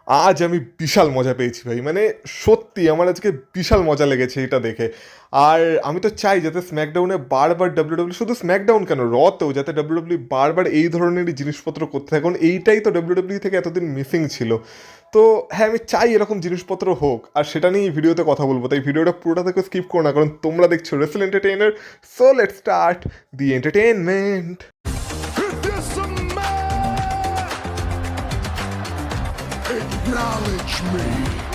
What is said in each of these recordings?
আজ আমি বিশাল মজা পেয়েছি ভাই, মানে সত্যি আমার আজকে বিশাল মজা লেগেছে এটা দেখে। আর আমি তো চাই যাতে স্ম্যাকডাউনে বারবার ডাব্লিউডাব্লিউ, শুধু স্ম্যাকডাউন কেন, রতেও যাতে ডাব্লিউডাব্লিউ বারবার এই ধরনেরই জিনিসপত্র করতে থাকে, কারণ এইটাই তো ডাব্লিউডাব্লিউ থেকে এতদিন মিসিং ছিল। তো হ্যাঁ, আমি চাই এরকম জিনিসপত্র হোক, আর সেটা নিয়ে ভিডিওতে কথা বলবো, তাই ভিডিওটা পুরোটা থেকে স্কিপ করো না, কারণ তোমরা দেখছো wrestle entertainer. So let's start the entertainment. Acknowledge me.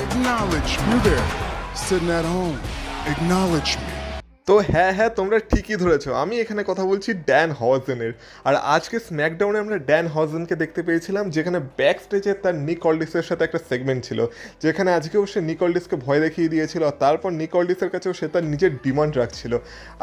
Acknowledge me. You there, sitting at home. Acknowledge me. তো হ্যাঁ হ্যাঁ, তোমরা ঠিকই ধরেছো, আমি এখানে কথা বলছি ড্যান হজেনের। আর আজকে স্ম্যাকডাউনে আমরা ড্যান হজেনকে দেখতে পেয়েছিলাম, যেখানে ব্যাক স্টেজে তার নিক অল্ডিসের সাথে একটা সেগমেন্ট ছিল, যেখানে আজকেও সে নিক অল্ডিসকে ভয় দেখিয়ে দিয়েছিল, আর তারপর নিক অল্ডিসের কাছেও সে তার নিজের ডিমান্ড রাখছিল।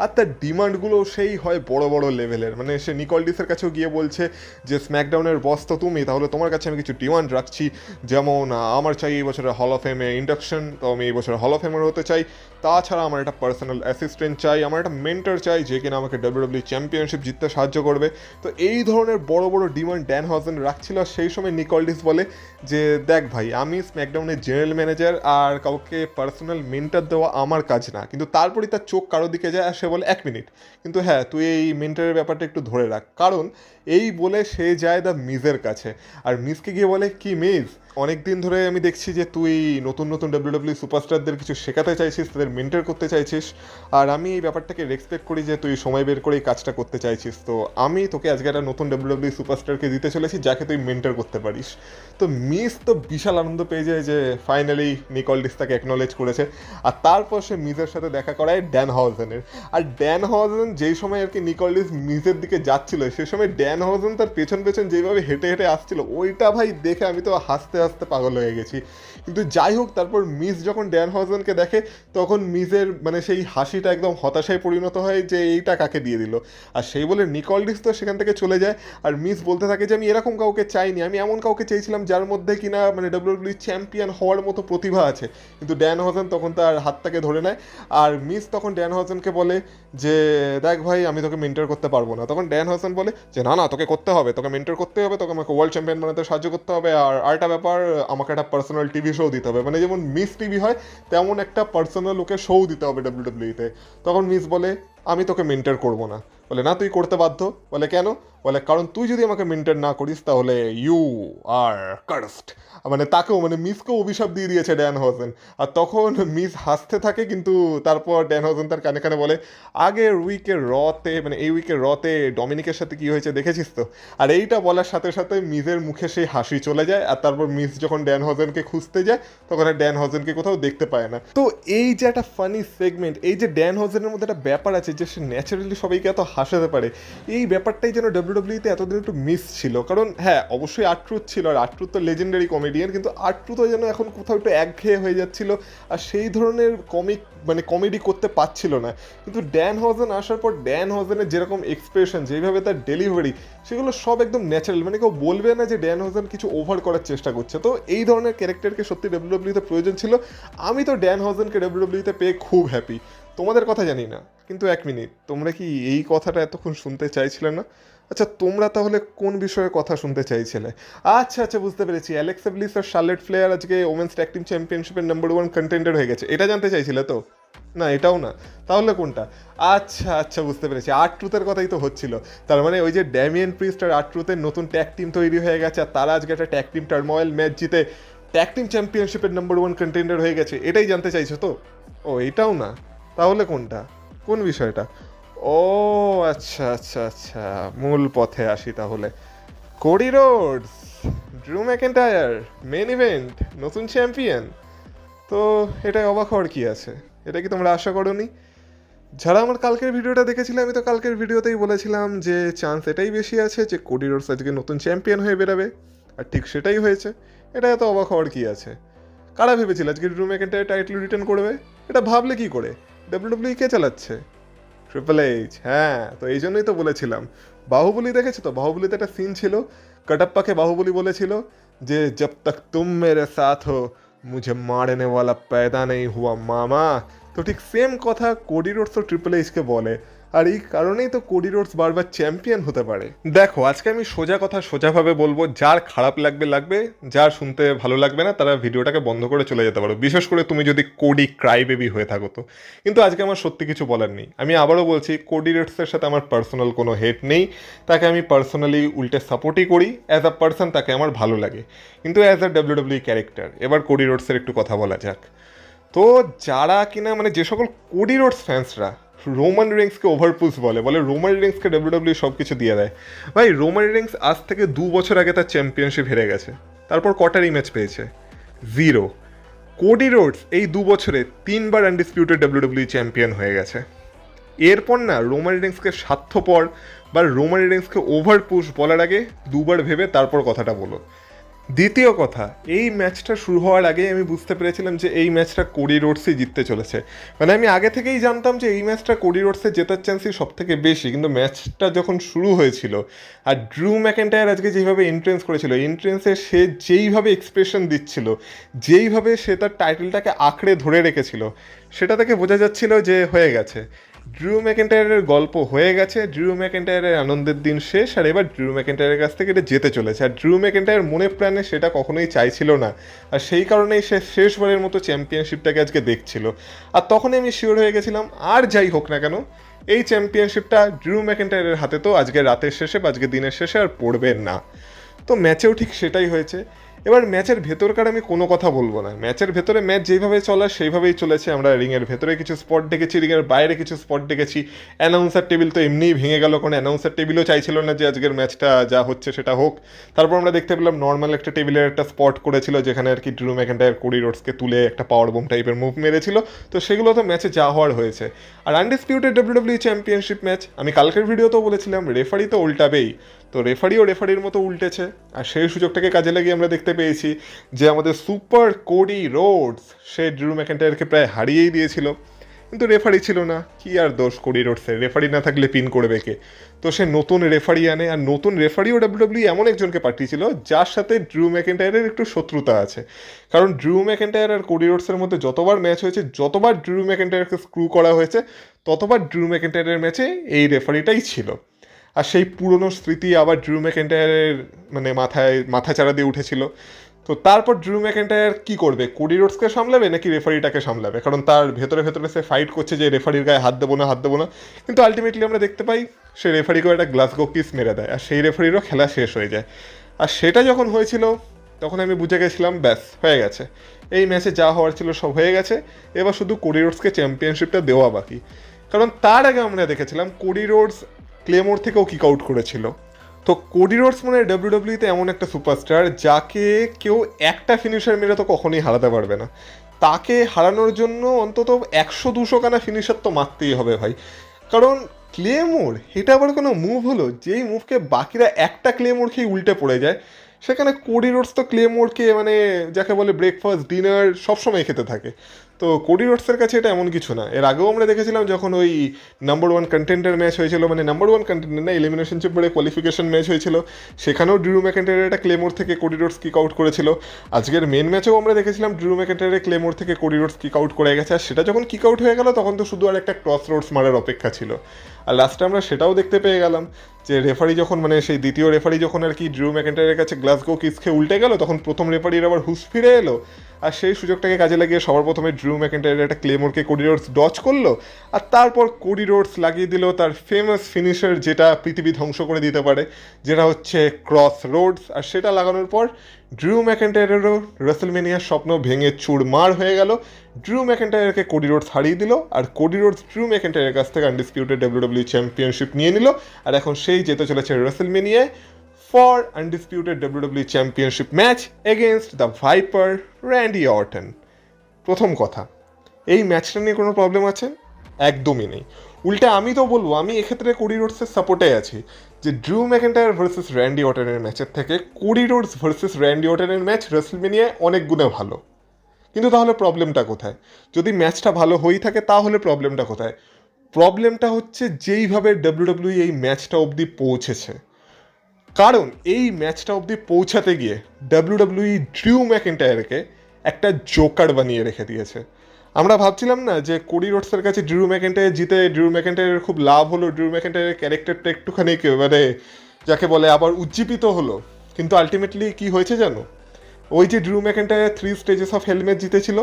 আর তার ডিমান্ডগুলো সেই হয় বড় বড় লেভেলের, মানে সে নিক অল্ডিসের কাছেও গিয়ে বলছে যে স্ম্যাকডাউনের বস তো তুমি, তাহলে তোমার কাছে আমি কিছু ডিমান্ড রাখছি, যেমন আমার চাই এই বছরের হল অফ ফেমে ইন্ডাকশন, তো আমি এই বছরের হল অফ ফেমার হতে চাই। তাছাড়া আমার একটা পার্সোনাল অ্যাসিস্ট্যান্ট চাই, আমার একটা মেন্টর চাই যে কিনা আমাকে ডাব্লিউডাব্লিউ চ্যাম্পিয়নশিপ জিততে সাহায্য করবে। তো এই ধরনের বড় বড় ডিমান্ড ড্যান হজেন রাখছিল, আর সেই সময় নিক অল্ডিস বলে যে দেখ ভাই, আমি স্ম্যাকডাউনের জেনারেল ম্যানেজার, আর কাউকে পার্সোনাল মেন্টর দেওয়া আমার কাজ না। কিন্তু তারপরই তার চোখ কারো দিকে যায়, আর সে বলে 1 মিনিট, কিন্তু হ্যাঁ তুই এই মেন্টরের ব্যাপারটা একটু ধরে রাখ, কারণ এই বলে সে যায় দ্য মিজের কাছে। আর মিজকে গিয়ে বলে কি মিজ, অনেক দিন ধরে আমি দেখছি যে তুই নতুন নতুন ডাব্লিউডাব্লিউ সুপারস্টারদের কিছু শেখাতে চাইছিস, তাদের মেন্টর করতে চাইছিস, আর আমি এই ব্যাপারটাকে রেসপেক্ট করি যে তুই সময় বের করে এই কাজটা করতে চাইছিস। তো আমি তোকে আজকে একটা নতুন ডাব্লিউডাব্লিউ সুপারস্টারকে দিতে চলেছি যাকে তুই মেন্টর করতে পারিস। তো মিস তো বিশাল আনন্দ পেয়ে যায় যে ফাইনালি নিক অল্ডিস তাকে অ্যাকনলেজ করেছে। আর তারপর সে মিজের সাথে দেখা করায় ড্যান হজেনের। আর ড্যান হজেন যেই সময় আর কি নিক অল্ডিস মিজের দিকে যাচ্ছিল, সে সময় ড্যান হজেন তার পেছন পেছন যেভাবে হেঁটে হেঁটে আসছিল, ওইটা ভাই দেখে আমি তো হাসতে হাসতে পাগল হয়ে গেছি। কিন্তু যাই হোক, তারপর মিস যখন ড্যান হজেনকে দেখে, তখন মিজের মানে সেই হাসিটা একদম হতাশায় পরিণত হয় যে এইটা কাকে দিয়ে দিল। আর সেই বলে নিক অল্ডিস তো সেখান থেকে চলে যায়। আর মিস বলতে থাকে যে আমি এরকম কাউকে চাইনি, আমি এমন কাউকে চেয়েছিলাম যার মধ্যে কিনা মানে ডাব্লিউডাব্লিউ চ্যাম্পিয়ন হওয়ার মতো প্রতিভা আছে। কিন্তু ড্যান হজেন তখন তার হাতটাকে ধরে নেয়। আর মিস তখন ড্যান হজেনকে বলে যে দেখ ভাই, আমি তোকে মেন্টর করতে পারবো না। তখন ড্যান হজেন বলে যে না না, তোকে করতে হবে, তোকে মেন্টর করতে হবে, তোকে আমাকে ওয়ার্ল্ড চ্যাম্পিয়ন বানাতে সাহায্য করতে হবে, আর আরেকটা ব্যাপার, আমাকে একটা পার্সোনাল টিভি শো দিতে হবে, মানে যেমন মিস টিভি হয় তেমন একটা পার্সোনাল ওকে শো দিতে হবে ডাব্লিউডাব্লিউতে। তখন মিস বলে আমি তোকে মেন্টর করবো না। বলে না, তুই করতে বাধ্য। বলে কেন? বলে কারণ তুই যদি আমাকে মেন্টর না করিস তাহলে ইউ আর কার্সড। মানে তাকেও, মানে মিসকেও অভিশাপ দিয়ে দিয়েছে ড্যান হজেন। আর তখন মিস হাসতে থাকে, কিন্তু তারপর ড্যান হজেন তার কানে কানে বলে আগের উইকের রতে, মানে এই উইকের রতে ডমিনিকের সাথে কি হয়েছে দেখেছিস তো। আর এইটা বলার সাথে সাথে মিজের মুখে সেই হাসি চলে যায়। আর তারপর মিস যখন ড্যান হজেনকে খুঁজতে যায়, তখন আর ড্যান হজেনকে কোথাও দেখতে পায় না। তো এই যে একটা ফানি সেগমেন্ট, এই যে ড্যান হজেনের মধ্যে একটা ব্যাপার আছে যে সে ন্যাচারালি সবাইকে এত হাসাতে পারে, এই ব্যাপারটাই যেন ডাব্লিউডাব্লিউতে এতদিন একটু মিস ছিল। কারণ হ্যাঁ, অবশ্যই আর্ট্রুথ ছিল, আর আর্ট্রুথ তো লেজেন্ডারি কমেডিয়ান, কিন্তু আর্ট্রুথও যেন এখন কোথাও একটু একঘেয়ে হয়ে যাচ্ছিল, আর সেই ধরনের মানে কমেডি করতে পারছিল না। কিন্তু ড্যান হজেন আসার পর ড্যান হজেনের যেরকম এক্সপ্রেশন, যেভাবে তার ডেলিভারি, সেগুলো সব একদম ন্যাচারাল, মানে কেউ বলবে না যে ড্যান হজেন কিছু ওভার করার চেষ্টা করছে। তো এই ধরনের ক্যারেক্টারকে সত্যি ডাব্লিউডাব্লিউতে প্রয়োজন ছিল। আমি তো ড্যান হজেনকে ডাব্লিউডাব্লিউতে পেয়ে খুব হ্যাপি। তোমাদের কথা জানি না, কিন্তু 1 মিনিট, তোমরা কি এই কথাটা এতক্ষণ শুনতে চাইছিলে না? আচ্ছা, তোমরা তাহলে কোন বিষয়ে কথা শুনতে চাইছিলে? আচ্ছা আচ্ছা, বুঝতে পেরেছি, অ্যালেক্সা ব্লিস আর শার্লেট ফ্লেয়ার আজকে ওমেন্স ট্যাগ টিম চ্যাম্পিয়নশিপের নাম্বার 1 কন্টেন্ডার হয়ে গেছে, এটা জানতে চাইছিলে তো? না, এটাও না, তাহলে কোনটা? আচ্ছা আচ্ছা, বুঝতে পেরেছি, আর্ট্রুথের কথাই তো হচ্ছিল। তার মানে ওই যে ড্যামিয়ান প্রিস্ট আর আর্ট্রুথের নতুন ট্যাগ টিম তৈরি হয়ে গেছে, আর তারা আজকে একটা ট্যাগ টিম টার্মোয়েল ম্যাচ জিতে ট্যাগ টিম চ্যাম্পিয়নশিপের নাম্বার 1 কন্টেন্ডার হয়ে গেছে, এটাই জানতে চাইছো তো? ও, এটাও না, তাহলে কোনটা, কোন বিষয়টা? ও আচ্ছা আচ্ছা আচ্ছা, মূল পথে আসি তাহলে। কোডি রোডস, ড্রু ম্যাকেন্টায়ার, মেন ইভেন্ট, নতুন চ্যাম্পিয়ন। তো এটাই অবাক হওয়ার কি আছে? এটা কি তোমরা আশা করোনি? যারা আমার কালকের ভিডিওটা দেখেছিলে, আমি তো কালকের ভিডিওতেই বলেছিলাম যে চান্স এটাই বেশি আছে যে কোডি রোডস আজকে নতুন চ্যাম্পিয়ন হয়ে বেরাবে, আর ঠিক সেটাই হয়েছে। এটা এত অবাক হওয়ার কি আছে? কারা ভেবেছিল আজকে ড্রু ম্যাকেন্টায়ার টাইটেল রিটার্ন করবে? এটা ভাবলে কি করে? ডাব্লিউডাব্লিউ কে চালাচ্ছে? ট্রিপল এইচ, হ্যাঁ, তো এই জন্যই তো বলেছিলাম। বাহুবলী দেখেছো তো? বাহুবলীতে একটা সিন ছিল, কটপ্পাকে বাহুবলী বলেছিল যে জব তক তুম মেরে সাথ হো মুঝে মারনে ওয়ালা पैदा नहीं हुआ मामा। তো ঠিক সেম কথা কোডি রোডস ও ট্রিপল এইচকে বলে। আর এই কারণেই তো কোডি রোডস বারবার চ্যাম্পিয়ন হতে পারে। দেখো, আজকে আমি সোজা কথা সোজাভাবে বলবো, যার খারাপ লাগবে লাগবে, যার শুনতে ভালো লাগবে না তারা ভিডিওটাকে বন্ধ করে চলে যেতে পারো, বিশেষ করে তুমি যদি কোডি ক্রাই বেবি হয়ে থাকো তো। কিন্তু আজকে আমার সত্যি কিছু বলার নেই। আমি আবারও বলছি, কোডি রোডসের সাথে আমার পার্সোনাল কোনো হেট নেই, তাকে আমি পার্সোনালি উল্টে সাপোর্টই করি। অ্যাজ আ পার্সন তাকে আমার ভালো লাগে, কিন্তু অ্যাজ আ ডাব্লিউডাব্লিউ ক্যারেক্টার এবার কোডি রোডসের একটু কথা বলা যাক। তো যারা কিনা মানে যে সকল কোডি রোডস ফ্যান্সরা রোমান রিংসকে ওভারপুশ বলে রোমান রিংসকে ডাব্লিউডাব্লিউ সব কিছু দিয়ে দেয়, ভাই রোমান রিংস আজ থেকে 2 বছর আগে তার চ্যাম্পিয়নশিপ হেরে গেছে, তারপর কটা রিম্যাচ পেয়েছে? 0। কোডি রোডস এই 2 বছরে 3বার আনডিসপিউটেড ডাব্লিউডাব্লিউ চ্যাম্পিয়ন হয়ে গেছে। এরপর না রোমান রিংসকে স্বার্থপর বা রোমান রিংসকে ওভারপুশ বলার আগে 2বার ভেবে তারপর কথাটা বলো। দ্বিতীয় কথা, এই ম্যাচটা শুরু হওয়ার আগে আমি বুঝতে পেরেছিলাম যে এই ম্যাচটা কোডি রোডসই জিততে চলেছে। মানে আমি আগে থেকেই জানতাম যে এই ম্যাচটা কোডি রোডসের জেতার চান্সই সব থেকে বেশি, কিন্তু ম্যাচটা যখন শুরু হয়েছিল আর ড্রু ম্যাকেন্টায়ার আজকে যেইভাবে এন্ট্রেন্স করেছিল, এন্ট্রেন্সে সে যেইভাবে এক্সপ্রেশন দিচ্ছিল, যেইভাবে সে তার টাইটেলটাকে আঁকড়ে ধরে রেখেছিল, সেটা থেকে বোঝা যাচ্ছিল যে হয়ে গেছে, ড্রু ম্যাকেন্টায়ারের গল্প হয়ে গেছে, ড্রু ম্যাকেন্টায়ারের আনন্দের দিন শেষ, আর এবার ড্রু ম্যাকেন্টায়ারের কাছ থেকে এটা যেতে চলেছে। আর ড্রু ম্যাকেন্টায়ার মনে প্রাণে সেটা কখনোই চাইছিল না, আর সেই কারণেই সে শেষবারের মতো চ্যাম্পিয়নশিপটাকে আজকে দেখছিল। আর তখনই আমি শিওর হয়ে গেছিলাম, আর যাই হোক না কেন এই চ্যাম্পিয়নশিপটা ড্রু ম্যাকেন্টায়ারের হাতে তো আজকে রাতের শেষে বা আজকে দিনের শেষে আর পড়বে না। তো ম্যাচেও ঠিক সেটাই হয়েছে। এবার ম্যাচের ভেতরকার আমি কোনো কথা বলবো না, ম্যাচের ভেতরে ম্যাচ যেইভাবে চলা সেইভাবেই চলেছে। আমরা রিংয়ের ভেতরে কিছু স্পট দেখেছি, রিংয়ের বাইরে কিছু স্পট দেখেছি। অ্যানাউন্সার টেবিল তো এমনিই ভেঙে গেল, কারণ অ্যানাউন্সার টেবিলও চাইছিল না যে আজকের ম্যাচটা যা হচ্ছে সেটা হোক। তারপর আমরা দেখতে পেলাম নর্মাল একটা টেবিলের একটা স্পট করেছিল, যেখানে আর কি ড্রু ম্যাকেন্টায়ার কোডি রোডসকে তুলে একটা পাওয়ার বোম টাইপের মুভ মেরেছিল। তো সেগুলো তো ম্যাচে যা হওয়ার হয়েছে। আর আনডিসপিউটেড ডাব্লিউডাব্লিউ চ্যাম্পিয়নশিপ ম্যাচ, আমি কালকের ভিডিওতেও বলেছিলাম রেফারি তো উল্টাবেই, তো রেফারিও রেফারির মতো উল্টেছে। আর সেই সুযোগটাকে কাজে লাগিয়ে আমরা দেখতে পেয়েছি যে আমাদের সুপার কোডি রোডস সে ড্রু ম্যাকেন্টায়ারকে প্রায় হারিয়েই দিয়েছিল, কিন্তু রেফারি ছিল না। কি আর দোষ কোডি রোডসের, রেফারি না থাকলে পিন করবে কে? তো সে নতুন রেফারি আনে, আর নতুন রেফারিও ডাব্লিউডাব্লিউ এমন একজনকে পাঠিয়েছিল যার সাথে ড্রু ম্যাকেন্টায়ারের একটু শত্রুতা আছে। কারণ ড্রু ম্যাকেন্টায়ার আর কোডি রোডসের মধ্যে যতবার ম্যাচ হয়েছে, যতবার ড্রু ম্যাকেন্টায়ারকে স্ক্রু করা হয়েছে, ততবার ড্রু ম্যাকেন্টায়ারের ম্যাচে এই রেফারিটাই ছিল। আর সেই পুরনো স্মৃতি আবার ড্রু ম্যাকেন্টায়ারের মানে মাথা চাড়া দিয়ে উঠেছিল। তো তারপর ড্রু ম্যাকেন্টায়ার কী করবে? কোডি রোডসকে সামলাবে নাকি রেফারিটাকে সামলাবে? কারণ তার ভেতরে ভেতরে সে ফাইট করছে যে রেফারির গায়ে হাত দেবো না, কিন্তু আলটিমেটলি আমরা দেখতে পাই সে রেফারিকেও একটা গ্লাসগো কিস মেরে দেয়, আর সেই রেফারিরও খেলা শেষ হয়ে যায়। আর সেটা যখন হয়েছিল তখন আমি বুঝে গেছিলাম ব্যাস হয়ে গেছে, এই ম্যাচে যা হওয়ার ছিল সব হয়ে গেছে, এবার শুধু কোডি রোডসকে চ্যাম্পিয়নশিপটা দেওয়া বাকি। কারণ তার আগে আমরা দেখেছিলাম কোডি রোডস ক্লেমোর থেকেও কিক আউট করেছিল। তো কোডি রোডস মানে ডাব্লিউডাব্লিউতে এমন একটা সুপারস্টার যাকে কেউ একটা ফিনিশার মেরে তো কখনোই হারাতে পারবে না। তাকে হারানোর জন্য অন্তত 100-200 খানা ফিনিশার তো মারতেই হবে ভাই। কারণ ক্লেমোর এটা আবার কোনো মুভ হলো যেই মুভকে বাকিরা একটা ক্লেমোর খেয়ে উল্টে পড়ে যায়, সেখানে কোডি রোডস তো ক্লেমোরকে মানে যাকে বলে ব্রেকফাস্ট ডিনার সবসময় খেতে থাকে। তো কোডি রোডসের কাছে এটা এমন কিছু না। এর আগেও আমরা দেখেছিলাম যখন ওই নাম্বার 1 কন্টেন্ডার ম্যাচ হয়েছিল, মানে নাম্বার 1 কন্টেন্ডার না, এলিমিনেশন চেম্বারে কোয়ালিফিকেশন ম্যাচ হয়েছিল, সেখানেও ড্রু ম্যাকেন্টায়ার একটা ক্লেমোর থেকে কোডি রোডস কিক আউট করেছিল। আজকের মেন ম্যাচেও আমরা দেখেছিলাম ড্রু ম্যাকেন্টায়ারের ক্লেমোর থেকে কোডি রোডস কিক আউট করে গেছে। আর সেটা যখন কিক আউট হয়ে গেল তখন তো শুধু আর একটা ক্রস রোডস মারার অপেক্ষা ছিল। আর লাস্টে আমরা সেটাও দেখতে পেয়ে গেলাম যে রেফারি যখন মানে সেই দ্বিতীয় রেফারি যখন আর কি ড্রু ম্যাকেন্টায়ারের কাছে গ্লাসগো কিস খেয়ে উল্টে গেল, তখন প্রথম রেফারির আবার হুস ফিরে এলো, আর সেই সুযোগটাকে কাজে লাগিয়ে সবার প্রথমে ড্রু ম্যাকেন্টায়ারের একটা ক্লেমোরকে কোডি রোডস ডচ করলো, আর তারপর কোডি রোডস লাগিয়ে দিল তার ফেমাস ফিনিশার যেটা পৃথিবী ধ্বংস করে দিতে পারে, যেটা হচ্ছে ক্রস রোডস। আর সেটা লাগানোর পর ড্রু ম্যাকেন্টায়ারেরও রেসলমেনিয়ার স্বপ্ন ভেঙে চুরমার হয়ে গেল। ড্রু ম্যাকেন্টায়ারকে কোডি রোডস হারিয়ে দিল, আর কোডি রোডস ড্রু ম্যাকেন্টায়ারের কাছ থেকে আনডিসপিউটেড ডাব্লিউডাব্লিউ চ্যাম্পিয়নশিপ নিয়ে নিল। আর এখন সেই যেতে চলেছে রেসলমেনিয়ায় for undisputed W W championship match against the viper Randy Orton. প্রথম কথা, এই ম্যাচটা নিয়ে কোনো প্রবলেম আছে? একদমই নেই। উল্টে আমি তো বলবো, আমি এক্ষেত্রে কোডি রোডসের সাপোর্টে আছি যে ড্রু ম্যাকেন্টায়ার ভার্সেস র্যান্ডি অর্টনের ম্যাচের থেকে কোডি রোডস ভার্সেস র্যান্ডি অর্টনের ম্যাচ রেসলমেনিয়ায় অনেক গুণে ভালো। কিন্তু তাহলে প্রবলেমটা কোথায়? যদি ম্যাচটা ভালো হয়েই থাকে তাহলে প্রবলেমটা কোথায়? প্রবলেমটা হচ্ছে যেইভাবে ডাব্লিউডাব্লিউ এই ম্যাচটা অবধি পৌঁছেছে। কারণ এই ম্যাচটা অবধি পৌঁছাতে গিয়ে ডাব্লিউডাব্লিউ ড্রু ম্যাকেন্টায়ারকে একটা জোকার বানিয়ে রেখে দিয়েছে। আমরা ভাবছিলাম না যে কোডি রোডসের কাছে ড্রু ম্যাকেন্টায়ার জিতে ড্রু ম্যাকেন্টায়ারের খুব লাভ হলো, ড্রু ম্যাকেন্টায়ারের ক্যারেক্টারটা একটুখানি মানে যাকে বলে আবার উজ্জীবিত হলো, কিন্তু আলটিমেটলি কি হয়েছে জানো? ওই যে ড্রু ম্যাকেন্টায়ার 3 স্টেজেস অফ হেল ম্যাচ জিতেছিল,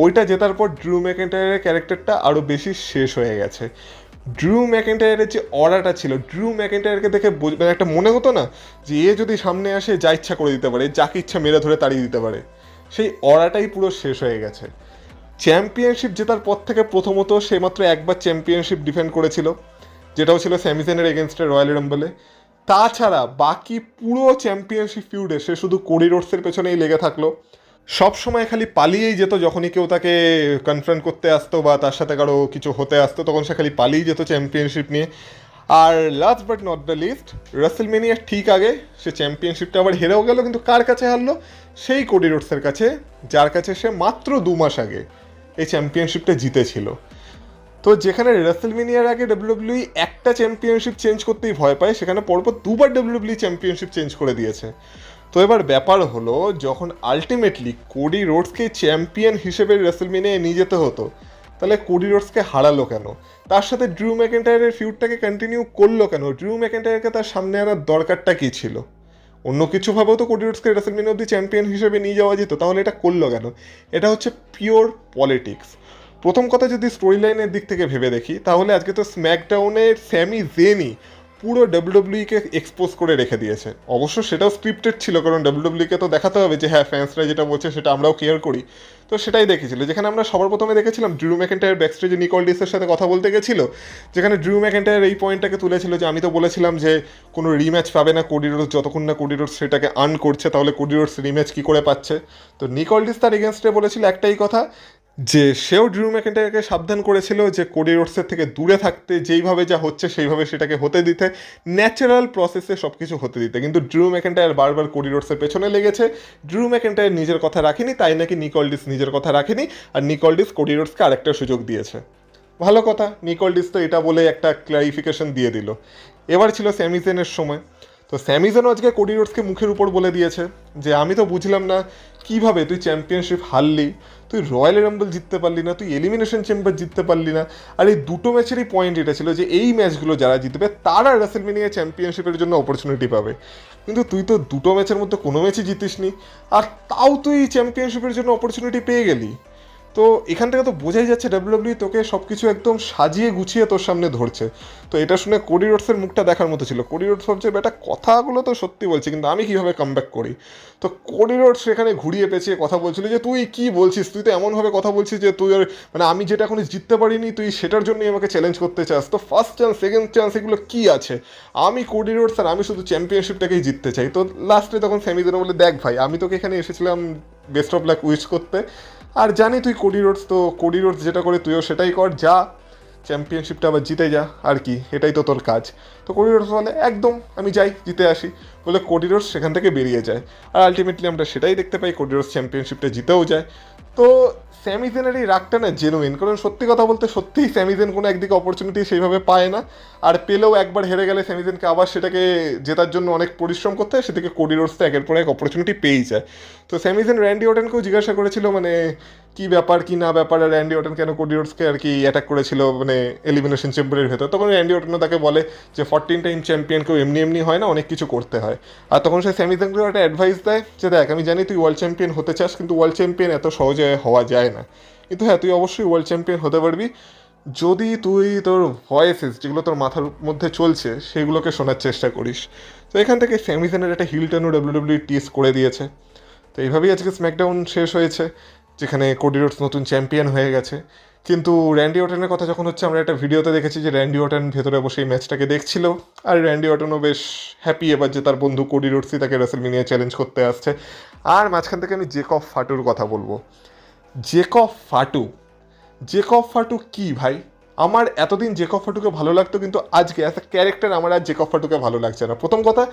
ওইটা জেতার পর ড্রু ম্যাকেন্টায়ারের ক্যারেক্টারটা আরও বেশি শেষ হয়ে গেছে। ড্রু ম্যাকেন্টায়ারের যে অরাটা ছিল, ড্রু ম্যাকেন্টায়ারকে দেখে মানে একটা মনে হতো না যে এ যদি সামনে আসে যা ইচ্ছা করে দিতে পারে, যাকে ইচ্ছা মেরে ধরে তাড়িয়ে দিতে পারে, সেই অরাটাই পুরো শেষ হয়ে গেছে। চ্যাম্পিয়নশিপ জেতার পর থেকে প্রথমত সে মাত্র একবার চ্যাম্পিয়নশিপ ডিফেন্ড করেছিল, যেটাও ছিল স্যামিজেনের এগেনস্টে রয়্যাল রাম্বলে। তাছাড়া বাকি পুরো চ্যাম্পিয়নশিপ ফিউডে সে শুধু কোডি রোডসের পেছনেই লেগে থাকলো, সব সময় খালি পালিয়েই যেত। যখনই কেউ তাকে কনফ্রন্ট করতে আসতো বা তার সাথে কারো কিছু হতে আসতো, তখন সে খালি পালিয়ে যেত চ্যাম্পিয়নশিপ নিয়ে। আর last but not the least, রাসেলমেনিয়ার ঠিক আগে সে চ্যাম্পিয়নশিপটা আবার হেরেও গেল, কিন্তু কার কাছে হারলো? সেই কোডি রোডসের কাছে, যার কাছে সে মাত্র 2 মাস আগে এই চ্যাম্পিয়নশিপটা জিতেছিল। তো যেখানে রাসেলমেনিয়ার আগে ডাব্লিউডাব্লিউই একটা চ্যাম্পিয়নশিপ চেঞ্জ করতেই ভয় পায়, সেখানে পরপর 2বার ডাব্লিউডাব্লিউ চ্যাম্পিয়নশিপ চেঞ্জ করে দিয়েছে। তো এবার ব্যাপার হলো, যখন আলটিমেটলি কোডি রোডসকে চ্যাম্পিয়ন হিসেবে রাসেলমেনিয়ায় নিয়ে যেতে হতো, তাহলে কোডি রোডসকে হারালো কেন? তার সাথে ড্রু ম্যাকেন্টায়ারের ফিউডটাকে কন্টিনিউ করলো কেন? ড্রু ম্যাকেন্টায়ারকে তার সামনে আনার দরকারটা কী ছিল? অন্য কিছু ভাবেও তো কোডি রোডসকে রাসেলমেনিয়া অব্দি চ্যাম্পিয়ন হিসেবে নিয়ে যাওয়া যেত, তাহলে এটা করলো কেন? এটা হচ্ছে পিওর পলিটিক্স। প্রথম কথা, যদি স্টোরি লাইনের দিক থেকে ভেবে দেখি, তাহলে আজকে তো স্ম্যাকডাউনের স্যামি জেনই পুরো ডাব্লিউডাব্লিউইকে এক্সপোজ করে রেখে দিয়েছে। অবশ্য সেটাও স্ক্রিপ্টেড ছিল, কারণ ডাব্লিউডাব্লিউকে তো দেখাতে হবে যে হ্যাঁ, ফ্যান্সরা যেটা বলছে সেটা আমরাও কেয়ার করি। তো সেটাই দেখেছিল, যেখানে আমরা সবার প্রথমে দেখেছিলাম ড্রু ম্যাকেন্টায়ার ব্যাকস্টেজে নিকল ডিসের সাথে কথা বলতে গেছিল, যেখানে ড্রু ম্যাকেন্টায়ার এই পয়েন্টটাকে তুলেছিল যে আমি তো বলেছিলাম যে কোনো রিম্যাচ পাবে না কোডি রোডস, যতক্ষণ না কোডি রোডস সেটাকে আর্ন করছে, তাহলে কোডি রোডস রিম্যাচ কী করে পাচ্ছে? তো নিকল ডিস তার এগেনস্টে বলেছিল একটাই কথা, যে সেও ড্রু ম্যাকেন্টায়ারকে সাবধান করেছিল যে কোডি রোডসের থেকে দূরে থাকতে, যেইভাবে যা হচ্ছে সেইভাবে সেটাকে হতে দিতে, ন্যাচারাল প্রসেসে সব কিছু হতে দিতে। কিন্তু ড্রু ম্যাকেন্টায়ার বারবার কোডি রোডসের পেছনে লেগেছে। ড্রু ম্যাকেন্টায়ার নিজের কথা রাখেনি, তাই নাকি নিকল ডিস নিজের কথা রাখেনি, আর নিকল ডিস কোডি রোডসকে আরেকটা সুযোগ দিয়েছে। ভালো কথা, নিকল ডিস তো এটা বলে একটা ক্লারিফিকেশন দিয়ে দিল। এবার ছিল স্যামিজেনের সময়। তো স্যামিজেনও আজকে কোডি রোডসকে মুখের উপর বলে দিয়েছে যে আমি তো বুঝলাম না কিভাবে তুই চ্যাম্পিয়নশিপ হারলি, তুই রয়্যাল রাম্বল জিততে পারলি না, তুই এলিমিনেশন চেম্বার জিততে পারলি না। আর এই দুটো ম্যাচেরই পয়েন্ট এটা ছিল যে এই ম্যাচগুলো যারা জিতবে তারা রাসেলমেনিয়া চ্যাম্পিয়নশিপের জন্য অপরচুনিটি পাবে, কিন্তু তুই তো দুটো ম্যাচের মধ্যে কোনো ম্যাচই জিতিসনি, আর তাও তুই চ্যাম্পিয়নশিপের জন্য অপরচুনিটি পেয়ে গেলি। তো এখান থেকে তো বোঝাই যাচ্ছে ডাব্লিউডাব্লিউ তোকে সব কিছু একদম সাজিয়ে গুছিয়ে তোর সামনে ধরছে। তো এটা শুনে কোডি রোডসের মুখটা দেখার মতো ছিল। কোডি রোডস ভাবছে বেটা কথাগুলো তো সত্যি বলছি, কিন্তু আমি কীভাবে কামব্যাক করি? তো কোডি রোডস সেখানে ঘুরিয়ে পেঁচিয়ে কথা বলছিল যে তুই কি বলছিস, তুই তো এমনভাবে কথা বলছিস যে তুই আর মানে আমি যেটা এখনই জিততে পারিনি তুই সেটার জন্যই আমাকে চ্যালেঞ্জ করতে চাস। তো ফার্স্ট চান্স, সেকেন্ড চান্স, এগুলো কী আছে? আমি কোডি রোডস আর আমি শুধু চ্যাম্পিয়নশিপটাকেই জিততে চাই। তো লাস্টে তখন স্যামিজেন বলে দেখ ভাই, আমি তোকে এখানে এসেছিলাম বেস্ট অফ লাক উইশ করতে, আর জানি তুই কোডি রোডস, তো কোডি রোডস যেটা করে তুইও সেটাই কর, যা চ্যাম্পিয়নশিপটা আবার জিতে যা, আর কি, এটাই তো তোর কাজ। তো কোডি রোডস বলে একদম আমি যাই, জিতে আসি, বলে কোডি রোডস সেখান থেকে বেরিয়ে যায়। আর আলটিমেটলি আমরা সেটাই দেখতে পাই, কোডি রোডস চ্যাম্পিয়নশিপটা জিতেও যায়। তো স্যামিজেনের এই রাগটা না জেনুইন, কারণ সত্যি কথা বলতে সত্যিই স্যামিজেন কোনো একদিকে অপরচুনিটি সেইভাবে পায় না, আর পেলেও একবার হেরে গেলে স্যামিজেনকে আবার সেটাকে জেতার জন্য অনেক পরিশ্রম করতে হয়, সেদিকে কোডি রোডস তো একের পর এক অপরচুনিটি পেয়েই যায়। তো স্যামিজেন র্যান্ডি অর্টনকেও জিজ্ঞাসা করেছিল মানে কি ব্যাপার কি না ব্যাপার, আর র্যান্ডি অর্টন কেন কোডি রোডসকে আর কি অ্যাটাক করেছিল মানে এলিমিনেশন চেম্বারের ভেতর। তখন র্যান্ডি অর্টনও তাকে বলে যে 14 টাইম চ্যাম্পিয়ন কেউ এমনি এমনি হয় না, অনেক কিছু করতে হয়। আর তখন সে স্যামিজেনকে একটা অ্যাডভাইস দেয় যে দেখ আমি জানি তুই ওয়ার্ল্ড চ্যাম্পিয়ন হতে চাস, কিন্তু ওয়ার্ল্ড চ্যাম্পিয়ন এত সহজে হওয়া যায় না, কিন্তু হ্যাঁ তুই অবশ্যই ওয়ার্ল্ড চ্যাম্পিয়ন হতে পারবি যদি তুই তোর ভয়েসেস যেগুলো তোর মাথার মধ্যে চলছে সেগুলোকে শোনার চেষ্টা করিস। তো এখান থেকে স্যামিজেনের একটা হিল টার্নও ডাব্লিউডাব্লিউ টিস করে দিয়েছে। তো এইভাবেই আজকে স্ম্যাকডাউন শেষ হয়েছে, যেখানে কোডি রোডস নতুন চ্যাম্পিয়ন হয়ে গেছে। কিন্তু র্যান্ডি অর্টনের কথা যখন হচ্ছে, আমরা একটা ভিডিওতে দেখেছি যে র্যান্ডি অর্টন ভেতরে বসে এই ম্যাচটাকে দেখছিল, আর র্যান্ডি অর্টনও বেশ হ্যাপি এবার যে তার বন্ধু কোডি রোডসই তাকে রাসেলমেনিয়া চ্যালেঞ্জ করতে আসছে। আর মাঝখান থেকে আমি জেকব ফাটুর কথা বলবো। জেকব ফাটু কি ভাই? আমার এতদিন জেকব ফাটুকে ভালো লাগতো, কিন্তু আজকে অ্যাজ এ ক্যারেক্টার আমার আর জেকব ফাটুকে ভালো লাগছে না। প্রথম কথা,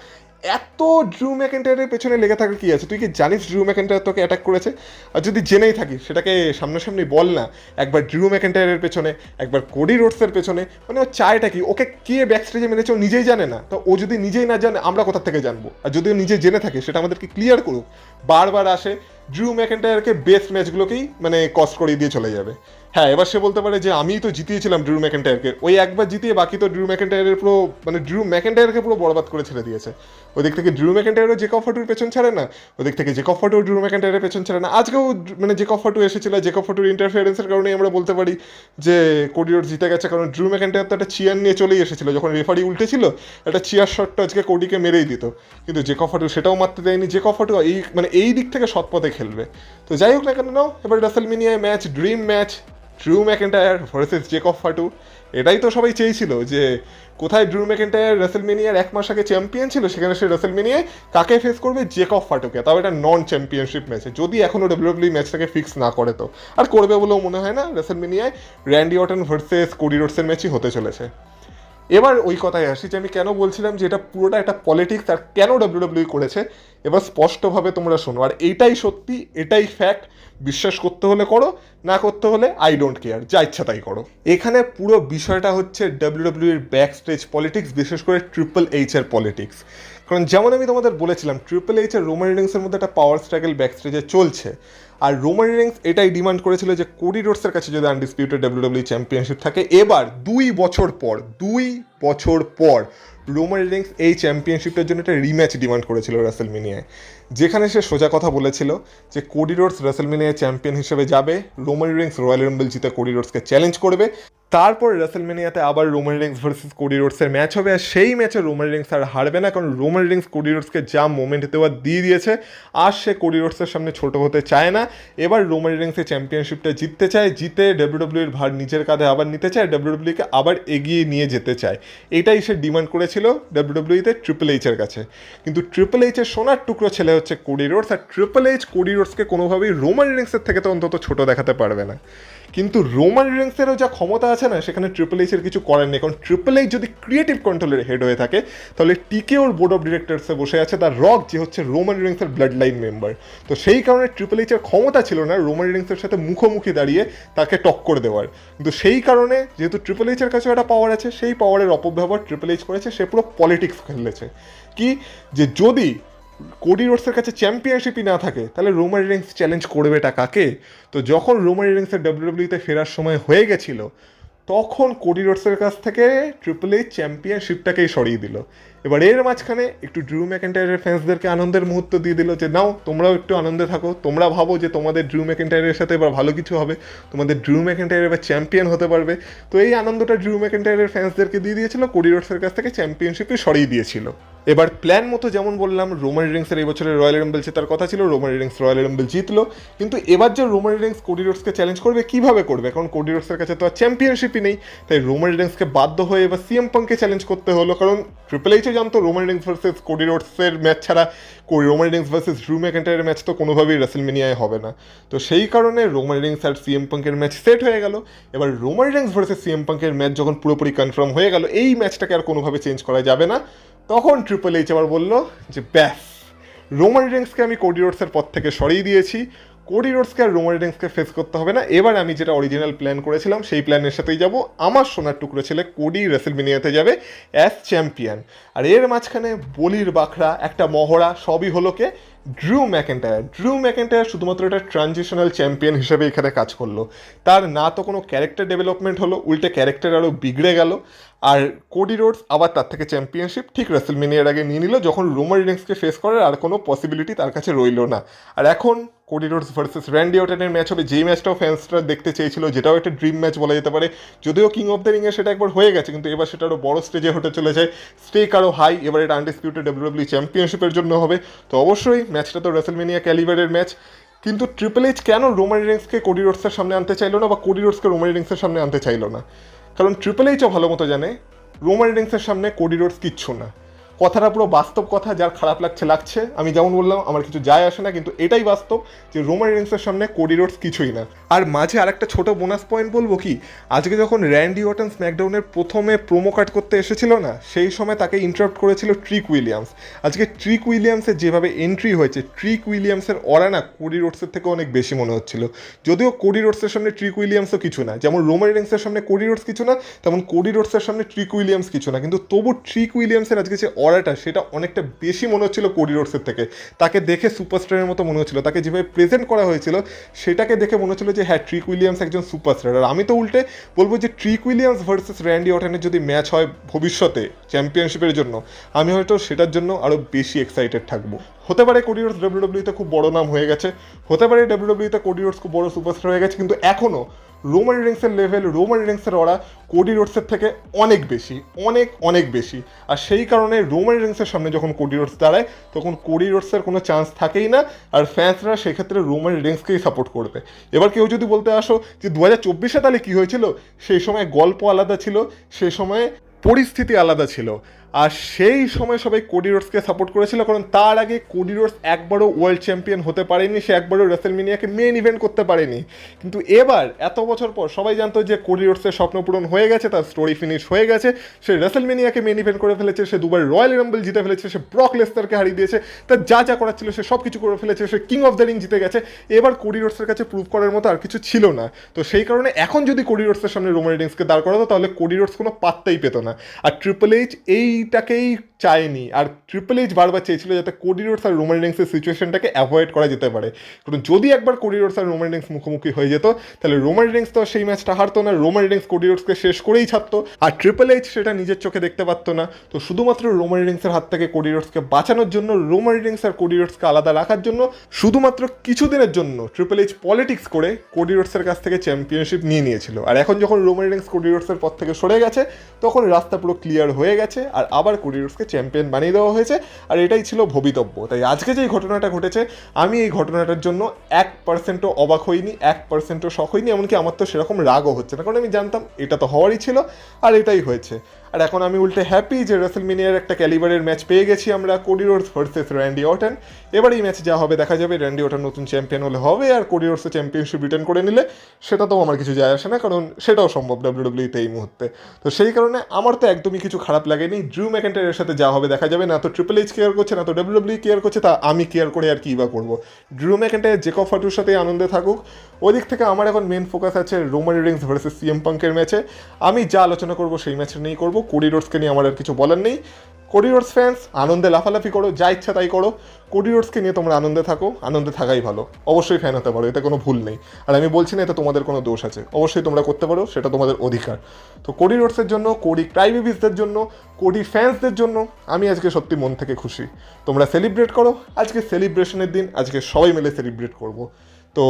এত ড্রু ম্যাকেন্টায়ারের পেছনে লেগে থাকার কি আছে? তুই কি জানিস ড্রু ম্যাকেন্টায়ার তোকে অ্যাটাক করেছে? আর যদি জেনেই থাকিস সেটাকে সামনাসামনি বল না, একবার ড্রু ম্যাকেন্টায়ারের পেছনে, একবার কোডি রোডসের পেছনে। মানে ও চায়টা কি? ওকে কে ব্যাকস্টেজে মেরেছে ও নিজেই জানে না, তো ও যদি নিজেই না জানে আমরা কোথা থেকে জানবো? আর যদি ও নিজে জেনে থাকে সেটা আমাদেরকে ক্লিয়ার করুক। বারবার আসে ড্রু ম্যাকেন্টায়ারকে বেস্ট ম্যাচগুলোকেই মানে কস্ট করিয়ে দিয়ে চলে যাবে। হ্যাঁ, এবার সে বলতে পারে যে আমিই তো জিতিয়েছিলাম ড্রু ম্যাকেন্টায়ারকে, ওই একবার জিতিয়ে বাকি তো ড্রু ম্যাকেন্টায়ারের পুরো মানে ড্রু ম্যাকেন্টায়ারকে পুরো বরবাদ করে ছেড়ে দিয়েছে। ওদিক থেকে ড্রু ম্যাকেন্টায়ারও জেকব ফটুর পেছন ছাড়ে না, ওদিক থেকে জেকব ফটু ড্রু ম্যাকেন্টায়ারের পেছন ছাড়ে না। আজকেও মানে জেকব ফটু এসেছিল, জেকব ফটুর ইন্টারফিয়ারেন্সের কারণেই আমরা বলতে পারি যে কোডি রোডস জিতে গেছে, কারণ ড্রু ম্যাকেন্টায়ার তো একটা চিয়ার নিয়ে চলেই এসেছিল, যখন রেফারি উল্টেছিল একটা চিয়ার শটটা আজকে কোডিকে মেরেই দিত, কিন্তু জেকব ফটু সেটাও মারতে দেয়নি। জেকব ফটু এই দিক থেকে সৎ পথে খেলবে। তো যাই হোক না কেন, নাও এবার রাসেলমেনিয়ায় match, dream match, Drew McIntyre versus Jacob Fatu. এটাই তো সবাই চেয়েছিল যে কোথায় ড্রু ম্যাকেন্টায়ার রাসেলমেনিয়ার 1 মাস আগে চ্যাম্পিয়ন ছিল, সেখানে সে রাসেলমেনিয়ায় কাকে ফেস করবে, জেকব ফটুকে, তাও এটা নন চ্যাম্পিয়নশিপ ম্যাচে, যদি এখনও ডব্লিউডব্লিউ ম্যাচটাকে ফিক্স না করে তো। আর করবে বলেও মনে হয় না, রাসেলমেনিয়ায় র্যান্ডি অর্টন ভার্সেস কোডি রোডসের ম্যাচই হতে চলেছে। এবার ওই কথায় আসি যে আমি কেন বলছিলাম যে এটা পুরোটা একটা পলিটিক্স, আর কেন ডব্লিউডব্লিউ করেছে এবার স্পষ্টভাবে তোমরা শোনো। আর এইটাই সত্যি, এটাই ফ্যাক্ট, বিশ্বাস করতে হলে করো, না করতে হলে আই ডোন্ট কেয়ার, যা ইচ্ছা তাই করো। এখানে পুরো বিষয়টা হচ্ছে ডব্লিউডব্লিউ এর ব্যাক স্টেজ পলিটিক্স, বিশেষ করে ট্রিপল এইচ এর পলিটিক্স। কারণ যেমন আমি তোমাদের বলেছিলাম, ট্রিপল এইচ আর রোমান রিংসের মধ্যে একটা পাওয়ার স্ট্রাগল ব্যাক স্টেজে চলছে, আর রোমান রিংস এটাই ডিমান্ড করেছিল যে কোডি রোডসের কাছে যদি আনডিসপিউটেড ডব্লিউডব্লিউ চ্যাম্পিয়নশিপ থাকে। এবার 2 বছর পর রোমান রিংস এই চ্যাম্পিয়নশিপটার জন্য একটা রিম্যাচ ডিমান্ড করেছিল রাসেলমেনিয়ায়, যেখানে সে সোজা কথা বলেছিল যে কোডি রোডস রাসেলমেনিয়ায় চ্যাম্পিয়ন হিসেবে যাবে, রোমান রিংস রয়্যাল রাম্বল জিতে কোডি রোডসকে চ্যালেঞ্জ করবে, তারপর রাসেলমেনিয়াতে আবার রোমান রিংস ভার্সেস কোডি রোডসের ম্যাচ হবে, আর সেই ম্যাচে রোমান রিংস আর হারবে না, কারণ রোমান রিংস কোডি রোডসকে যা মোমেন্ট দেওয়া দিয়ে দিয়েছে, আর সে কোডি রোডসের সামনে ছোট হতে চায় না। এবার রোমান রিংস এই চ্যাম্পিয়নশিপটা জিততে চায়, জিতে ডব্লিউডব্লিউর ভার নিজের কাঁধে আবার নিতে চায়, ডব্লিউডব্লিউকে আবার এগিয়ে নিয়ে যেতে চায়। এটাই সে ডিমান্ড করেছিল ডব্লিউডব্লিউতে ট্রিপল এইচের কাছে। কিন্তু ট্রিপল এইচের সোনার টুকরো ছেলে হচ্ছে কোডি রোডস, আর ট্রিপল এইচ কোডি রোডসকে কোনোভাবেই রোমান রিংসের থেকে তো অন্তত ছোট দেখাতে পারবে না। কিন্তু রোমান রিংসেরও যা ক্ষমতা আছে না, সেখানে ট্রিপল এইচের কিছু করার নেই, কারণ ট্রিপল এইচ যদি ক্রিয়েটিভ কন্ট্রোলের হেড হয়ে থাকে, তাহলে টিকে ওর বোর্ড অফ ডিরেক্টরসে বসে আছে তার রক, যে হচ্ছে রোমান রিংসের ব্লাড লাইন মেম্বার। তো সেই কারণে ট্রিপল এইচের ক্ষমতা ছিল না রোমান রিংসের সাথে মুখোমুখি দাঁড়িয়ে তাকে টক্কর দেওয়ার। কিন্তু সেই কারণে যেহেতু ট্রিপল এইচের কাছেও একটা পাওয়ার আছে, সেই পাওয়ারের অপব্যবহার ট্রিপল এইচ করেছে, সে পুরো পলিটিক্স খেলেছে। কি যে যদি কোডি রোডসের কাছে চ্যাম্পিয়নশিপই না থাকে, তাহলে রোমান রিংস চ্যালেঞ্জ করবেটা কাকে? তো যখন রোমান রিংসের ডব্লিউডব্লিউতে ফেরার সময় হয়ে গেছিল, তখন কোডি রোডসের কাছ থেকে ট্রিপল এইচ চ্যাম্পিয়নশিপটাকেই সরিয়ে দিল। এবার এর মাঝখানে একটু ড্রু ম্যাকেন্টায়ারের ফ্যান্সদেরকে আনন্দের মুহূর্ত দিয়ে দিল যে নাও তোমরাও একটু আনন্দে থাকো, তোমরা ভাবো যে তোমাদের ড্রু ম্যাকেন্টায়ারের সাথে এবার ভালো কিছু হবে, তোমাদের ড্রু ম্যাকেন্টায়ার এবার চ্যাম্পিয়ন হতে পারবে। তো এই আনন্দটা ড্রু ম্যাকেন্টায়ারের ফ্যান্সদেরকে দিয়ে দিয়েছিল, কোডি রোডসের কাছ থেকে চ্যাম্পিয়নশিপই সরিয়ে দিয়েছিল। এবার প্ল্যান মতো যেমন বললাম, রোমান রিংসের এই বছরের রয়্যাল রাম্বল জেতার কথা ছিল, রোমান রিংস রয়্যাল রাম্বল জিতলো। কিন্তু এবার যে রোমান রিংস কোডি রোডসকে চ্যালেঞ্জ করবে, কিভাবে করবে? কারণ কোডি রোডসের কাছে তো আর চ্যাম্পিয়নশিপই নেই, তাই রোমান রিংসকে বাধ্য হয়ে এবার সিএম পাঙ্ককে চ্যালেঞ্জ করতে হলো, কারণ ট্রিপল এইচও জানতো রোমান রিংস ভার্সেস কোডি রোডসের ম্যাচ ছাড়া রোমান রিংস ভার্সেস ড্রু ম্যাকেন্টায়ারের ম্যাচ তো কোনোভাবেই রাসেলমেনিয়ায় হবে না। তো সেই কারণে রোমান রিংস আর সিএম পাঙ্কের ম্যাচ সেট হয়ে গেল। এবার রোমান রিংস ভার্সেস সিএম পাঙ্কের ম্যাচ যখন পুরোপুরি কনফার্ম হয়ে গেল, এই ম্যাচটাকে আর কোনোভাবে চেঞ্জ করা যাবে না, তখন ট্রিপল এইচ আবার বললো যে ব্যাস, রোমান রিংসকে আমি কোডি রোডসের পথ থেকে সরিয়ে দিয়েছি, কোডি রোডসকে আর রোমান রিংসকে ফেস করতে হবে না, এবার আমি যেটা অরিজিনাল প্ল্যান করেছিলাম সেই প্ল্যানের সাথেই যাব, আমার সোনার টুকরো ছেলে কোডি রাসেলমেনিয়াতে যাবে অ্যাজ চ্যাম্পিয়ন। আর এর মাঝখানে বলির বাখরা একটা মহড়া সবই হলো কে, ড্রু ম্যাকেন্টায়ার। ড্রু ম্যাকেন্টায়ার শুধুমাত্র একটা ট্রানজিশনাল চ্যাম্পিয়ন হিসেবে এখানে কাজ করলো, তার না তো কোনো ক্যারেক্টার ডেভেলপমেন্ট হলো, উল্টে ক্যারেক্টার আরও বিগড়ে গেল। আর কোডি রোডস আবার তার থেকে চ্যাম্পিয়নশিপ ঠিক রাসেলমেনিয়ার আগে নিয়ে নিল, যখন রোমান রিংসকে ফেস করার আর কোনো পসিবিলিটি তার কাছে রইল না। আর এখন কোডি রোডস ভার্সেস র্যান্ডি অর্টনের ম্যাচ হবে, যেই ম্যাচটাও ফ্যান্সরা দেখতে চেয়েছিল, যেটাও একটা ড্রিম ম্যাচ বলা যেতে পারে। যদিও কিং অফ দ্য রিংয়ে সেটা একবার হয়ে গেছে, কিন্তু এবার সেটা আরও বড় স্টেজে হতে চলে যায়, স্টেক আরও হাই, এবার এটা আনডিসপিউটেড ডব্লিউডব্লিউ চ্যাম্পিয়নশিপের জন্য হবে। তো অবশ্যই ম্যাচটা তো রাসেলমেনিয়া ক্যালিবারের ম্যাচ। কিন্তু ট্রিপল এইচ কেন রোমান রিংসকে কোডি রোডসের সামনে আনতে চাইলো না, বা কোডি রোডসকে রোমান রিংসের সামনে আনতে চাইলো না? কারণ ট্রিপল এইচও ভালো মতো জানে রোমান রিংসের সামনে কোডি রোডস কিচ্ছু না। কথাটা পুরো বাস্তব কথা, যার খারাপ লাগছে, আমি যেমন বললাম আমার কিছু যায় আসে না, কিন্তু এটাই বাস্তব যে রোমান রিংসের সামনে কোডি রোডস কিছুই না। আর মাঝে আরেকটা ছোট বোনাস পয়েন্ট বলবো কি, আজকে যখন র্যান্ডি অর্টন স্ম্যাকডাউনের প্রথমে প্রোমো কাট করতে এসেছিল না, সেই সময় তাকে ইন্টারাপ্ট করেছিল ট্রিক উইলিয়ামস। আজকে ট্রিক উইলিয়ামসের যেভাবে এন্ট্রি হয়েছে, ট্রিক উইলিয়ামসের অরা না কোডি রোডসের থেকে অনেক বেশি মনে হচ্ছিল। যদিও কোডি রোডসের সামনে ট্রিক উইলিয়ামসও কিছু না, যেমন রোমান রিংসের সামনে কোডি রোডস কিছু না, তেমন কোডি রোডসের সামনে ট্রিক উইলিয়ামস কিছু না, কিন্তু তবু ট্রিক উইলিয়ামসের আজকে যে অরাটা সেটা অনেকটা বেশি মনে হচ্ছিল কোডি রোডসের থেকে। তাকে দেখে সুপারস্টারের মতো মনে হচ্ছিল, তাকে যেভাবে প্রেজেন্ট করা হয়েছিল সেটাকে দেখে মনে হচ্ছিল যে হ্যাঁ ট্রিক উইলিয়ামস একজন সুপারস্টার। আর আমি তো উল্টে বলবো যে ট্রিক উইলিয়ামস ভার্সেস র্যান্ডি অর্টনের যদি ম্যাচ হয় ভবিষ্যতে চ্যাম্পিয়নশিপের জন্য, আমি হয়তো সেটার জন্য আরও বেশি এক্সাইটেড থাকবো। হতে পারে কোডি রোডস ডাব্লিউডাব্লিউতে খুব বড় নাম হয়ে গেছে, হতে পারে ডাব্লিউডাব্লিউতে কোডি রোডস খুব বড় সুপারস্টার হয়ে গেছে, কিন্তু এখনও রোমান রিংসের লেভেল, রোমান রিংসের ওরা কোডি রোডসের থেকে অনেক বেশি, অনেক অনেক বেশি। আর সেই কারণে রোমান রিংসের সামনে যখন কোডি রোডস দাঁড়ায় তখন কোডি রোডসের কোনো চান্স থাকেই না, আর ফ্যান্সরা সেক্ষেত্রে রোমান রিংসকেই সাপোর্ট করবে। এবার কেউ যদি বলতে আসো যে 2024 তাহলে কী হয়েছিল, সেই সময় গল্প আলাদা ছিল, সেই সময় পরিস্থিতি আলাদা ছিল, আর সেই সময় সবাই কোডি রোডসকে সাপোর্ট করেছিল, কারণ তার আগে কোডি রোডস একবারও ওয়ার্ল্ড চ্যাম্পিয়ন হতে পারেনি, সে একবারও রেসেলমেনিয়াকে মেন ইভেন্ট করতে পারেনি। কিন্তু এবার এত বছর পর সবাই জানতো যে কোডি রোডসের স্বপ্ন পূরণ হয়ে গেছে, তার স্টোরি ফিনিশ হয়ে গেছে, সে রেসেলমেনিয়াকে মেন ইভেন্ট করে ফেলেছে, সে দুবার রয়্যাল রাম্বল জিতে ফেলেছে, সে ব্রক লেসনারকে হারিয়ে দিয়েছে, তার যা যা করার ছিল সে সব কিছু করে ফেলেছে, সে কিং অফ দ্য রিং জিতে গেছে। এবার কোডি রোডসের কাছে প্রুভ করার মতো আর কিছু ছিল না। তো সেই কারণে এখন যদি কোডি রোডসের সামনে রোমান রিংসকে দাঁড় করাতো তাহলে কোডি রোডস কোনো পাত্তাই পেতো না। আর ট্রিপল এইচ এইটাকেই চায়নি, আর ট্রিপল এইচ বারবার চেয়েছিল যাতে কোডি রোডস আর রোমান রিংসের সিচুয়েশনটাকে অ্যাভয়েড করা যেতে পারে। কারণ যদি একবার কোডি রোডস আর রোমান রিংস মুখোমুখি হয়ে যেত তাহলে রোমান রিংস তো সেই ম্যাচটা হারতো না, রোমান রিংস কোডি রোডসকে শেষ করেই ছাড়তো, আর ট্রিপল এইচ সেটা নিজের চোখে দেখতে পারতো না। তো শুধুমাত্র রোমান রিংসের হাত থেকে কোডি রোডসকে বাঁচানোর জন্য, রোমান রিংস আর কোডি রোডসকে আলাদা রাখার জন্য, শুধুমাত্র কিছুদিনের জন্য ট্রিপল এইচ পলিটিক্স করে কোডি রোডসের কাছ থেকে চ্যাম্পিয়নশিপ নিয়ে নিয়েছিল। আর এখন যখন রোমান রিংস কোডি রোডসের পথ থেকে সরে গেছে তখন রাস্তা পুরো ক্লিয়ার হয়ে গেছে, আর আবার কোডি রোডসকে চ্যাম্পিয়ন বানিয়ে দেওয়া হয়েছে। আর এটাই ছিল ভবিতব্য। তাই আজকে যে ঘটনাটা ঘটেছে, আমি এই ঘটনাটার জন্য 1%ও অবাক হইনি, 1%ও শক হইনি, এমনকি আমার তো সেরকম রাগও হচ্ছে না, কারণ আমি জানতাম এটা তো হওয়ারই ছিল আর এটাই হয়েছে। আর এখন আমি উল্টে হ্যাপি যে রেসেলমেনিয়ার একটা ক্যালিবারের ম্যাচ পেয়ে গেছি আমরা, Cody Rhodes versus Randy Orton. এবার এই ম্যাচ যা হবে দেখা যাবে, র্যান্ডি অর্টন নতুন চ্যাম্পিয়ন হলে হবে, আর কোডি রোডসের চ্যাম্পিয়নশিপ রিটার্ন করে নিলে সেটা তো আমার কিছু যায় আসে না, কারণ সেটাও সম্ভব ডাব্লিউডাব্লিউতে এই মুহূর্তে। তো সেই কারণে আমার তো একদমই কিছু খারাপ লাগেনি। ড্রু ম্যাকেন্টায়ারের সাথে যা হবে দেখা যাবে, না তো ট্রিপল এইচ কেয়ার করছে, না তো ডাব্লিউডাব্লিউ কেয়ার করছে, তা আমি কেয়ার করে আর কী বা করবো। ড্রু ম্যাকেন্টায়ার জেকব ফাটুর সাথে আনন্দে থাকুক। ওই দিক থেকে আমার এখন মেন ফোকাস আছে রোমান রিংস ভার্সেস সিএম পাঙ্কের ম্যাচে। আমি যা আলোচনা করবো সেই ম্যাচে নিয়েই করবো, কোডি রোডসকে নিয়ে আমার আর কিছু বলার নেই। কোডি রোডস ফ্যান্স আনন্দে লাফালাফি করো, যা ইচ্ছা তাই করো, কোডি রোডসকে নিয়ে তোমরা আনন্দে থাকো, আনন্দে থাকাই ভালো। অবশ্যই ফ্যান হতে পারো, এতে কোনো ভুল নেই, আর আমি বলছি না এতে তোমাদের কোনো দোষ আছে, অবশ্যই তোমরা করতে পারো, সেটা তোমাদের অধিকার। তো কোডি রোডসের জন্য, কোডি ক্রাইবেবিসদের জন্য, কোডি ফ্যান্সদের জন্য আমি আজকে সত্যি মন থেকে খুশি। তোমরা সেলিব্রেট করো, আজকে সেলিব্রেশনের দিন, আজকে সবাই মিলে সেলিব্রেট করব। তো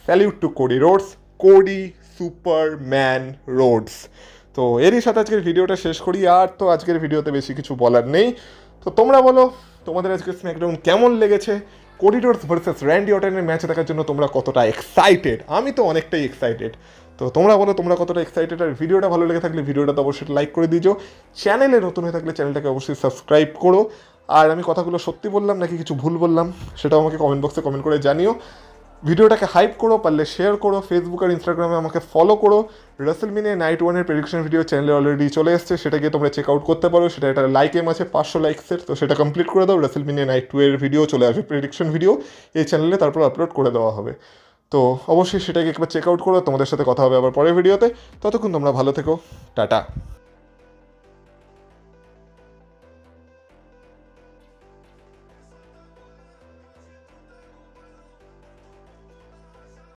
salute to Cody Rhodes, Cody Superman Rhodes. তো এরই সাথে আজকের ভিডিওটা শেষ করি, আর তো আজকের ভিডিওতে বেশি কিছু বলার নেই। তো তোমরা বলো তোমাদের আজকের স্ম্যাকডাউন কেমন লেগেছে, কোডি রোডস ভার্সেস র্যান্ডি অর্টনের ম্যাচ দেখার জন্য তোমরা কতটা এক্সাইটেড? আমি তো অনেকটাই এক্সাইটেড। তো তোমরা বলো তোমরা কতটা এক্সাইটেড, আর ভিডিওটা ভালো লেগে থাকলে ভিডিওটা তো অবশ্যই লাইক করে দিও, চ্যানেলে নতুন হয়ে থাকলে চ্যানেলটাকে অবশ্যই সাবস্ক্রাইব করো। আর আমি কথাগুলো সত্যি বললাম নাকি কিছু ভুল বললাম সেটাও আমাকে কমেন্ট বক্সে কমেন্ট করে জানিও। ভিডিওটাকে হাইপ করো, পারলে শেয়ার করো, ফেসবুক আর ইনস্টাগ্রামে আমাকে ফলো করো। রেসেলমেনিয়া নাইট 1-এর প্রেডিকশন ভিডিও চ্যানেলে অলরেডি চলে এসছে, সেটা গিয়ে তোমরা চেক আউট করতে পারো। সেটা একটা লাইক এম আছে 500 লাইকসের, তো সেটা কমপ্লিট করে দাও। রেসেলমেনিয়া নাইট 2-এর ভিডিও চলে আসবে, প্রেডিকশন ভিডিও এই চ্যানেলে তারপর আপলোড করে দেওয়া হবে। তো অবশ্যই সেটাকে একবার চেক আউট করো। তোমাদের সাথে কথা হবে আবার পরের ভিডিওতে, ততক্ষণ তোমরা ভালো থেকো, টাটা।